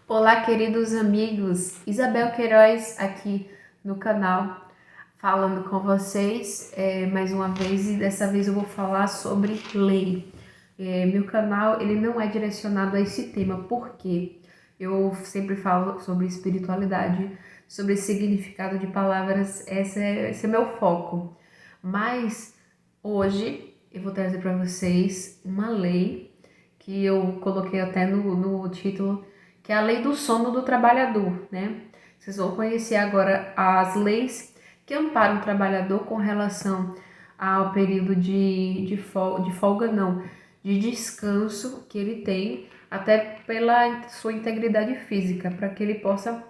Olá, queridos amigos, Isabel Queiroz aqui no canal, falando com vocês mais uma vez, e dessa vez eu vou falar sobre lei. Meu canal ele não é direcionado a esse tema, porque eu sempre falo sobre espiritualidade, sobre significado de palavras, esse é meu foco. Mas hoje eu vou trazer para vocês uma lei que eu coloquei até no título, que é a lei do sono do trabalhador, né? Vocês vão conhecer agora as leis que amparam o trabalhador com relação ao período de folga, não, de descanso que ele tem, até pela sua integridade física, para que ele possa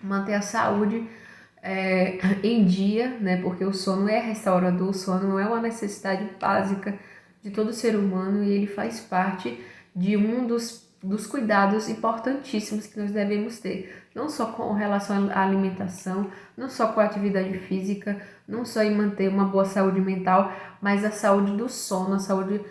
manter a saúde em dia, né? Porque o sono é restaurador, o sono é uma necessidade básica de todo ser humano e ele faz parte de um dos cuidados importantíssimos que nós devemos ter, não só com relação à alimentação, não só com a atividade física, não só em manter uma boa saúde mental, mas a saúde do sono, a saúde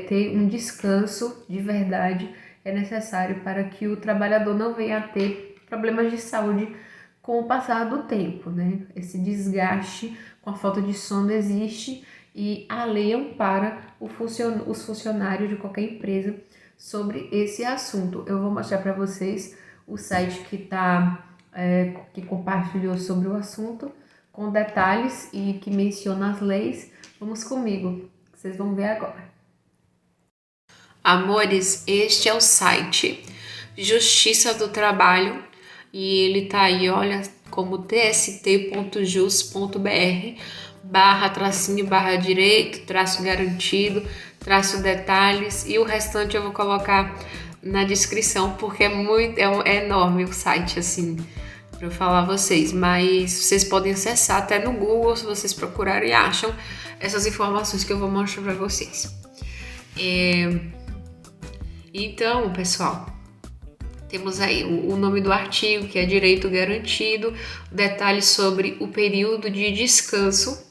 ter um descanso de verdade é necessário para que o trabalhador não venha a ter problemas de saúde com o passar do tempo, né? Esse desgaste com a falta de sono existe e a lei ampara os funcionários de qualquer empresa sobre esse assunto. Eu vou mostrar para vocês o site que compartilhou sobre o assunto, com detalhes e que menciona as leis. Vamos comigo, vocês vão ver agora. Amores, este é o site Justiça do Trabalho e ele tá aí, olha, como tst.jus.br/tracinho/direito, traço garantido, traço detalhes, e o restante eu vou colocar na descrição, porque é enorme o site, assim, para eu falar a vocês, mas vocês podem acessar até no Google, se vocês procurarem, acham essas informações que eu vou mostrar para vocês. Então, pessoal, temos aí o nome do artigo, que é direito garantido, detalhes sobre o período de descanso,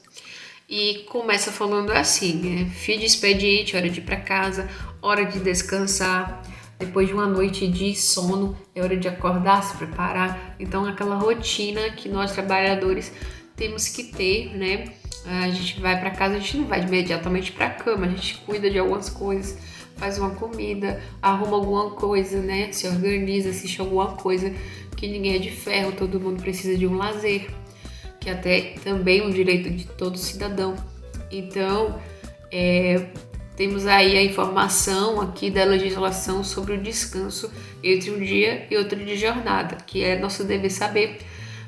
e começa falando assim, né? Fim de expediente, hora de ir para casa, hora de descansar, depois de uma noite de sono, é hora de acordar, se preparar. Então, aquela rotina que nós trabalhadores temos que ter, né? A gente vai para casa, a gente não vai imediatamente para a cama, a gente cuida de algumas coisas, faz uma comida, arruma alguma coisa, né? Se organiza, assiste alguma coisa, que ninguém é de ferro, todo mundo precisa de um lazer, que até também é um direito de todo cidadão. Então, temos aí a informação aqui da legislação sobre o descanso entre um dia e outro de jornada, que é nosso dever saber,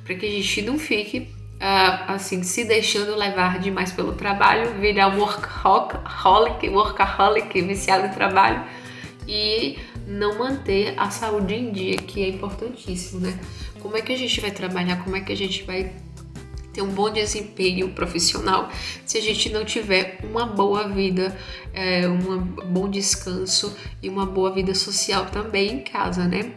para que a gente não fique assim, se deixando levar demais pelo trabalho, virar um workaholic, viciado em trabalho, e não manter a saúde em dia, que é importantíssimo, né? Como é que a gente vai trabalhar, como é que a gente vai ter um bom desempenho profissional se a gente não tiver uma boa vida, um bom descanso e uma boa vida social também em casa, né?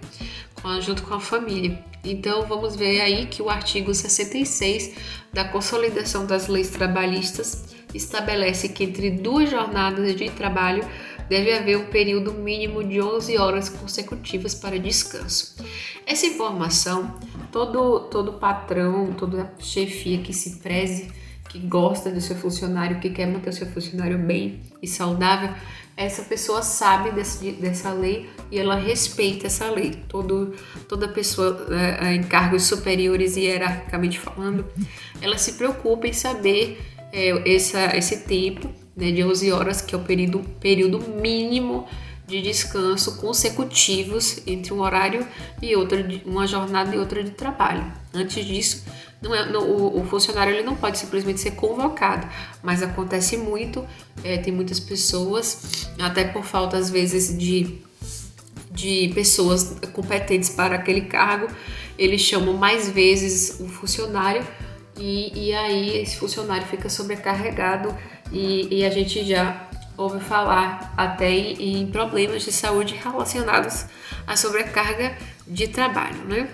Junto com a família. Então, vamos ver aí que o artigo 66 da Consolidação das Leis Trabalhistas estabelece que entre duas jornadas de trabalho deve haver um período mínimo de 11 horas consecutivas para descanso. Essa informação, todo patrão, toda chefia que se preze, que gosta do seu funcionário, que quer manter o seu funcionário bem e saudável, essa pessoa sabe dessa lei e ela respeita essa lei. Toda pessoa em cargos superiores, hierarquicamente falando, ela se preocupa em saber esse tempo, né, de 11 horas, que é o período mínimo de descanso consecutivos entre um horário e outro, uma jornada e outra de trabalho. Antes disso, o funcionário ele não pode simplesmente ser convocado, mas acontece muito, tem muitas pessoas, até por falta às vezes de pessoas competentes para aquele cargo, eles chamam mais vezes o funcionário e aí esse funcionário fica sobrecarregado e a gente já ouve falar até em problemas de saúde relacionados à sobrecarga de trabalho, né?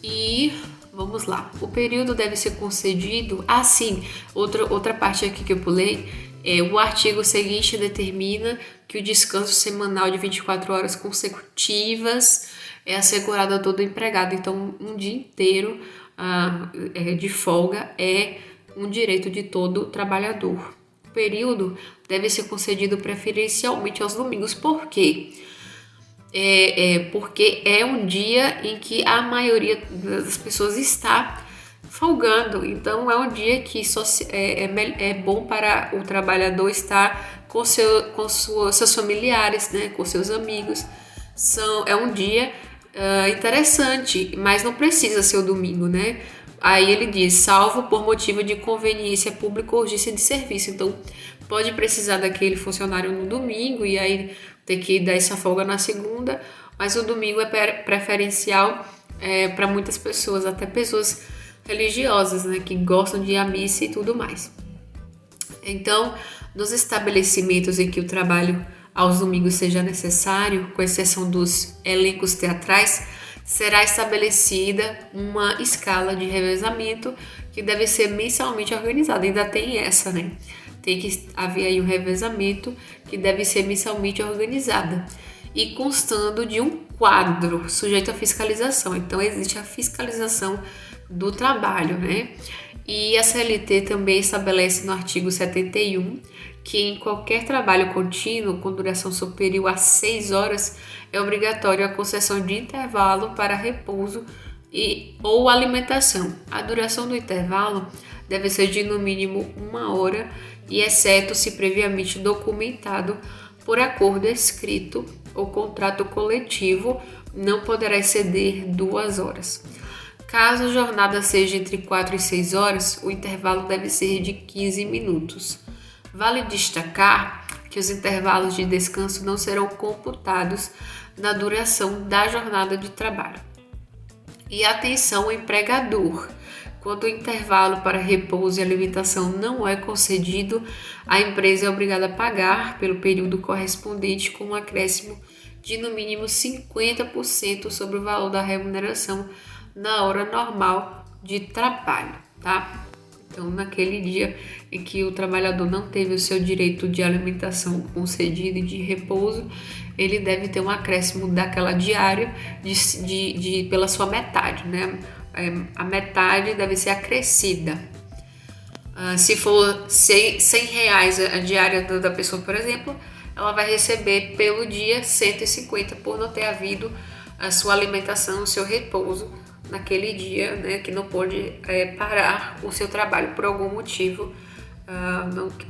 E vamos lá, o período deve ser concedido assim, outra parte aqui que eu pulei, o artigo seguinte determina que o descanso semanal de 24 horas consecutivas é assegurado a todo empregado. Então, um dia inteiro de folga é um direito de todo trabalhador. O período deve ser concedido preferencialmente aos domingos. Por quê? Porque é um dia em que a maioria das pessoas está folgando. Então, é um dia que é bom para o trabalhador estar com seus familiares, né, com seus amigos. É um dia interessante, mas não precisa ser o domingo, né? Aí ele diz, salvo por motivo de conveniência pública ou urgência de serviço. Então, pode precisar daquele funcionário no domingo e aí ter que dar essa folga na segunda, mas o domingo é preferencial para muitas pessoas, até pessoas religiosas, né, que gostam de ir à missa e tudo mais. Então, nos estabelecimentos em que o trabalho aos domingos seja necessário, com exceção dos elencos teatrais, será estabelecida uma escala de revezamento que deve ser mensalmente organizada. Ainda tem essa, né? Tem que haver aí um revezamento que deve ser mensalmente organizada e constando de um quadro sujeito à fiscalização. Então, existe a fiscalização do trabalho, né? E a CLT também estabelece no artigo 71 que em qualquer trabalho contínuo com duração superior a 6 horas é obrigatório a concessão de intervalo para repouso ou alimentação. A duração do intervalo deve ser de no mínimo 1 hora e exceto se previamente documentado por acordo escrito ou contrato coletivo, não poderá exceder 2 horas. Caso a jornada seja entre 4 e 6 horas, o intervalo deve ser de 15 minutos. Vale destacar que os intervalos de descanso não serão computados na duração da jornada de trabalho. E atenção, empregador! Quando o intervalo para repouso e alimentação não é concedido, a empresa é obrigada a pagar pelo período correspondente com um acréscimo de no mínimo 50% sobre o valor da remuneração na hora normal de trabalho, tá? Então, naquele dia em que o trabalhador não teve o seu direito de alimentação concedido e de repouso, ele deve ter um acréscimo daquela diária pela sua metade, né? A metade deve ser acrescida. Se for R$100 a diária da pessoa, por exemplo, ela vai receber pelo dia 150 por não ter havido a sua alimentação, o seu repouso naquele dia, né, que não pôde parar o seu trabalho por algum motivo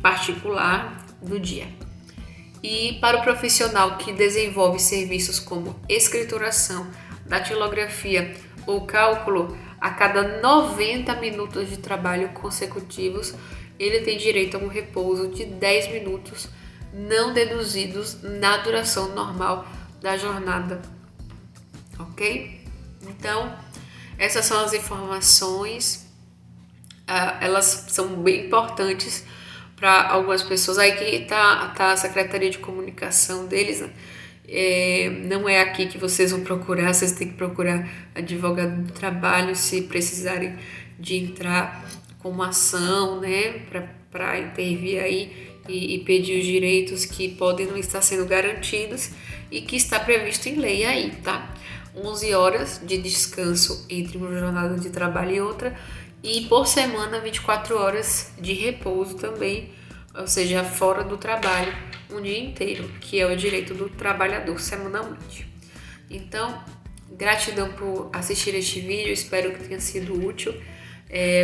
particular do dia. E para o profissional que desenvolve serviços como escrituração, datilografia ou cálculo, a cada 90 minutos de trabalho consecutivos, ele tem direito a um repouso de 10 minutos, não deduzidos na duração normal da jornada. Ok? Então, essas são as informações, elas são bem importantes para algumas pessoas. Aí que tá a Secretaria de Comunicação deles, né? Não é aqui que vocês vão procurar, vocês têm que procurar advogado do trabalho se precisarem de entrar com uma ação, né, para intervir aí e pedir os direitos que podem não estar sendo garantidos e que está previsto em lei aí, tá? 11 horas de descanso entre uma jornada de trabalho e outra e por semana 24 horas de repouso também, ou seja, fora do trabalho um dia inteiro, que é o direito do trabalhador semanalmente. Então, gratidão por assistir este vídeo, espero que tenha sido útil.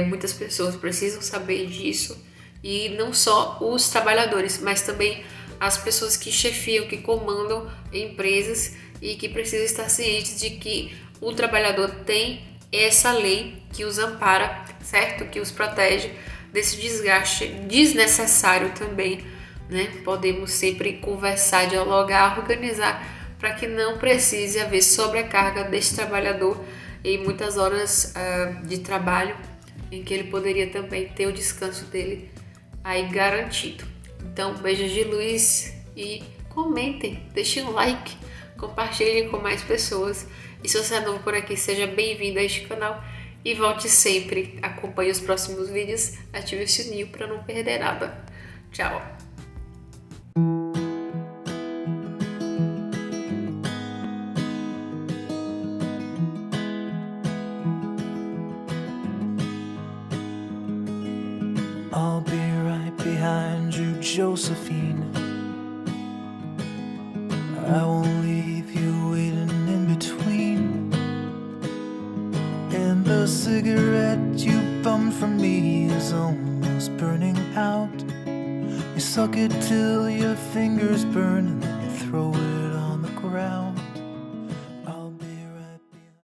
Muitas pessoas precisam saber disso, e não só os trabalhadores, mas também as pessoas que chefiam, que comandam empresas e que precisam estar cientes de que o trabalhador tem essa lei que os ampara, certo? Que os protege desse desgaste desnecessário também, né? Podemos sempre conversar, dialogar, organizar para que não precise haver sobrecarga desse trabalhador em muitas horas de trabalho, em que ele poderia também ter o descanso dele aí garantido. Então, beijos de luz e comentem, deixem um like, compartilhem com mais pessoas. E se você é novo por aqui, seja bem-vindo a este canal e volte sempre. Acompanhe os próximos vídeos, ative o sininho para não perder nada. Tchau! I'll be right behind you, Josephine. I won't leave you waiting in between. And the cigarette you bummed from me is almost burning out. You suck it till your fingers burn and then you throw it on the ground.